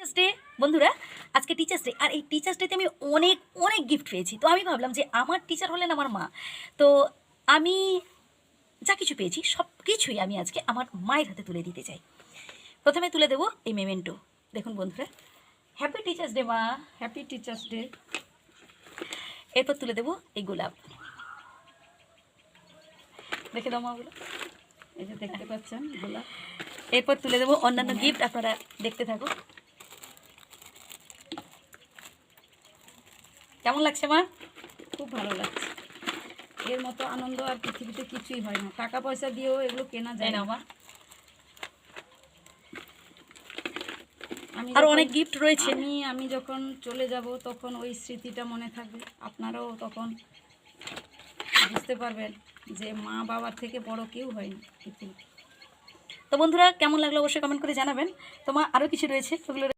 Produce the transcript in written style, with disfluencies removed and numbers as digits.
Teachers day বন্ধুরা, আজকে teachers day. আর এই টিচার্স ডেতে আমি অনেক অনেক গিফট পেয়েছি। তো আমি ভাবলাম যে আমার টিচার হলেন আমার মা। তো আমি যা কিছু পেয়েছি সব কিছুই আমি আজকে আমার মায়ের হাতে তুলে দিতে চাই। প্রথমে তুলে দেবো এই মেমেন্টো। দেখুন বন্ধুরা, হ্যাপি টিচার্স ডে মা। Happy teachers day. এরপর তুলে দেবো এই গোলাপ। দেখে দাও মাগুলো, এই যে দেখতে পাচ্ছেন গোলাপ। এরপর তুলে দেবো অন্যান্য গিফট, আপনারা দেখতে থাকুন। কেমন লাগছে মা? খুব ভালো লাগছে। এর মতো আনন্দ আর পৃথিবীতে কিছুই হয় না। টাকা পয়সা দিয়েও এগুলো কেনা যায় না। মা আমি আর অনেক গিফট রয়েছে। আমি যখন চলে যাব তখন ওই স্মৃতিটা মনে থাকবে। আপনারাও তখন বুঝতে পারবেন যে মা বাবার থেকে বড় কেউ হয় না পৃথিবীতে। তো বন্ধুরা, কেমন লাগলো অবশ্যই কমেন্ট করে জানাবেন। তো মা আরও কিছু রয়েছে, ওগুলো